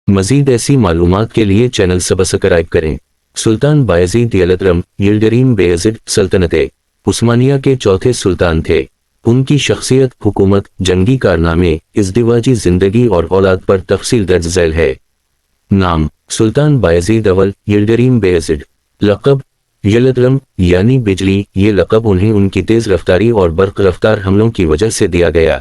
مزید ایسی معلومات کے لیے چینل سبسکرائب کریں۔ سلطان بایزید یلدرم یلڈریم بیزڈ سلطنت عثمانیہ کے چوتھے سلطان تھے۔ ان کی شخصیت، حکومت، جنگی کارنامے، ازدواجی زندگی اور اولاد پر تفصیل درج ذیل ہے۔ نام: سلطان بایزید اول یلڈریم بیزڈ۔ لقب: یلدرم یعنی بجلی۔ یہ لقب انہیں ان کی تیز رفتاری اور برق رفتار حملوں کی وجہ سے دیا گیا۔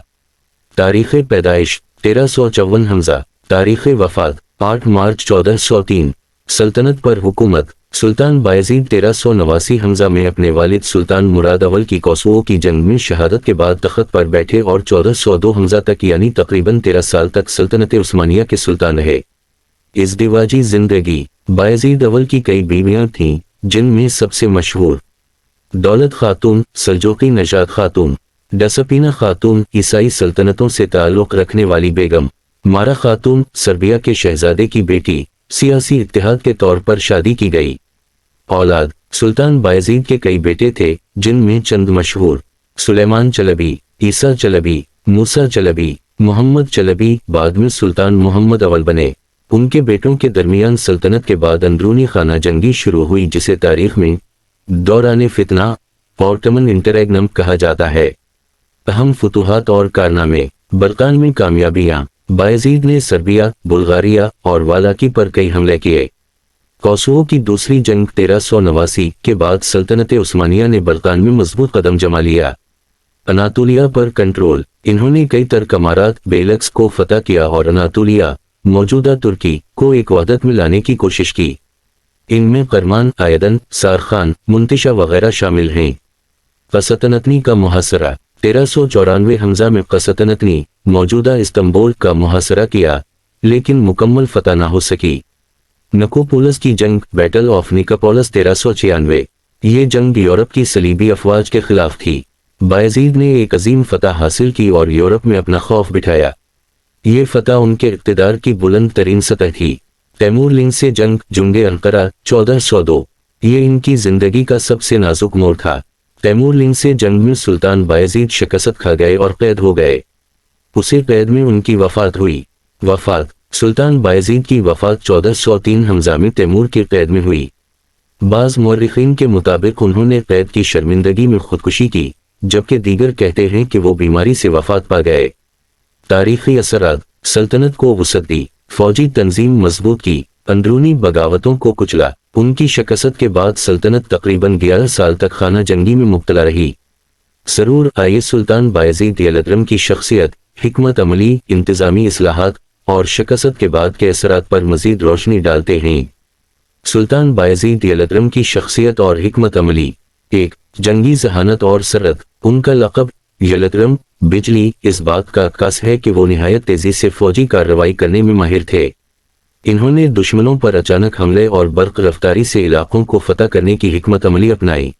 تاریخ پیدائش: 1354 ء۔ تاریخ وفات: 8 مارچ 1403۔ سلطنت پر حکومت: سلطان بایزید 1389 ء میں اپنے والد سلطان مراد اول کی کوسوو کی جنگ میں شہادت کے بعد تخت پر بیٹھے اور 1402 ء تک یعنی تقریباً 13 سال تک سلطنت عثمانیہ کے سلطان رہے۔ ازدواجی زندگی: بایزید اول کی کئی بیویاں تھیں، جن میں سب سے مشہور دولت خاتون، سلجوقی نژاد خاتون، ڈسپینہ خاتون، عیسائی سلطنتوں سے تعلق رکھنے والی بیگم، مارا خاتون، سربیا کے شہزادے کی بیٹی، سیاسی اتحاد کے طور پر شادی کی گئی۔ اولاد: سلطان بایزید کے کئی بیٹے تھے، جن میں چند مشہور سلیمان چلبی، عیسیٰ چلبی، موسیٰ چلبی، محمد چلبی بعد میں سلطان محمد اول بنے۔ ان کے بیٹوں کے درمیان سلطنت کے بعد اندرونی خانہ جنگی شروع ہوئی جسے تاریخ میں دوران فتنہ پورٹمن انٹریگنم کہا جاتا ہے۔ اہم فتوحات اور کارنامے: بلقان میں کامیابیاں: بایزید نے سربیا، بلغاریہ اور والاکی پر کئی حملے کیے۔ کوسوو کی دوسری جنگ 1389 کے بعد سلطنت عثمانیہ نے بلقان میں مضبوط قدم جما لیا۔ اناطولیہ پر کنٹرول: انہوں نے کئی ترک امارات بیلکس کو فتح کیا اور اناطولیہ، موجودہ ترکی، کو ایک وحدت میں لانے کی کوشش کی۔ ان میں کرمان، آیدن، سارخان، منتشا وغیرہ شامل ہیں۔ قسطنطنی کا محاصرہ: 1394 ء میں قسطنطنی، موجودہ استنبول کا محاصرہ کیا، لیکن مکمل فتح نہ ہو سکی۔ نکوپولس کی جنگ، بیٹل آف نکوپولس 1396۔ یہ جنگ یورپ کی صلیبی افواج کے خلاف تھی۔ بایزید نے ایک عظیم فتح حاصل کی اور یورپ میں اپنا خوف بٹھایا۔ یہ فتح ان کے اقتدار کی بلند ترین سطح تھی۔ تیمور لنگ سے جنگ، جنگ انقرہ 1402۔ یہ ان کی زندگی کا سب سے نازک موڑ تھا۔ تیمور لنگ سے جنگ میں سلطان بایزید شکست کھا گئے اور قید ہو گئے۔ اسی قید میں ان کی وفات ہوئی۔ وفات: سلطان بایزید کی وفات 1403 ء میں تیمور کی قید میں ہوئی۔ بعض مورخین کے مطابق انہوں نے قید کی شرمندگی میں خودکشی کی، جبکہ دیگر کہتے ہیں کہ وہ بیماری سے وفات پا گئے۔ تاریخی اثرات: سلطنت کو وسعت دی، فوجی تنظیم مضبوط کی، اندرونی بغاوتوں کو کچلا۔ ان کی شکست کے بعد سلطنت تقریباً 11 سال تک خانہ جنگی میں مبتلا رہی۔ سرور آئیے سلطان بایزید یلدرم کی شخصیت، حکمت عملی، انتظامی اصلاحات اور شکست کے بعد کے اثرات پر مزید روشنی ڈالتے ہیں۔ سلطان بایزید یلدرم کی شخصیت اور حکمت عملی: 1. جنگی ذہانت اور سرعت: ان کا لقب یلدرم بجلی اس بات کا عکاس ہے کہ وہ نہایت تیزی سے فوجی کارروائی کرنے میں ماہر تھے۔ انہوں نے دشمنوں پر اچانک حملے اور برق رفتاری سے علاقوں کو فتح کرنے کی حکمت عملی اپنائی۔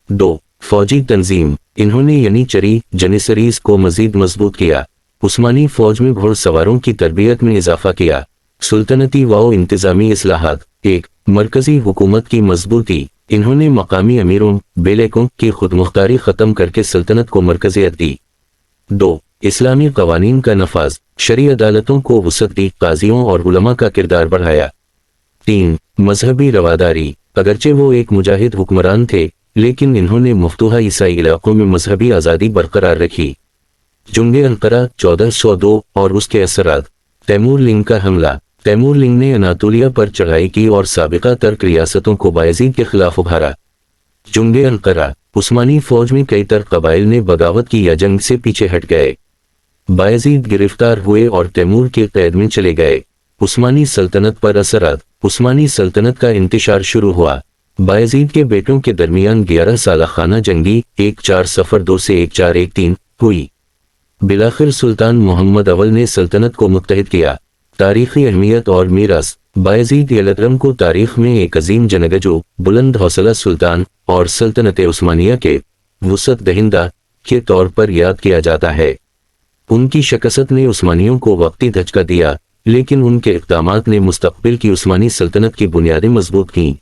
2. فوجی تنظیم: انہوں نے ینیچری جنیسریز کو مزید مضبوط کیا، عثمانی فوج میں گھوڑ سواروں کی تربیت میں اضافہ کیا۔ سلطنتی و انتظامی اصلاحات: 1. مرکزی حکومت کی مضبوطی: انہوں نے مقامی امیروں، بیلکوں کی خود مختاری ختم کر کے سلطنت کو مرکزیت دی۔ 2. اسلامی قوانین کا نفاذ: شرعی عدالتوں کو وسعت دی، قاضیوں اور علماء کا کردار بڑھایا۔ 3. مذہبی رواداری: اگرچہ وہ ایک مجاہد حکمران تھے، لیکن انہوں نے مفتوحہ عیسائی علاقوں میں مذہبی آزادی برقرار رکھی۔ جنگ انقرہ 1402 اور اس کے اثرات: تیمور لنگ کا حملہ: تیمور لنگ نے اناطولیہ پر چڑھائی کی اور سابقہ ترک ریاستوں کو بایزید کے خلاف ابھارا۔ جنگ انقرہ: عثمانی فوج میں کئی ترک قبائل نے بغاوت کی یا جنگ سے پیچھے ہٹ گئے۔ بایزید گرفتار ہوئے اور تیمور کی قید میں چلے گئے۔ عثمانی سلطنت پر اثرات: عثمانی سلطنت کا انتشار شروع ہوا۔ بایزید کے بیٹوں کے درمیان 11 سالہ خانہ جنگی 1402 سے 1413 ہوئی۔ بالآخر سلطان محمد اول نے سلطنت کو متحد کیا۔ تاریخی اہمیت اور میراث: بایزید یلدرم کو تاریخ میں ایک عظیم جنگجو، بلند حوصلہ سلطان اور سلطنت عثمانیہ کے وسعت دہندہ کے طور پر یاد کیا جاتا ہے۔ ان کی شکست نے عثمانیوں کو وقتی دھچکا دیا، لیکن ان کے اقدامات نے مستقبل کی عثمانی سلطنت کی بنیادیں مضبوط کیں۔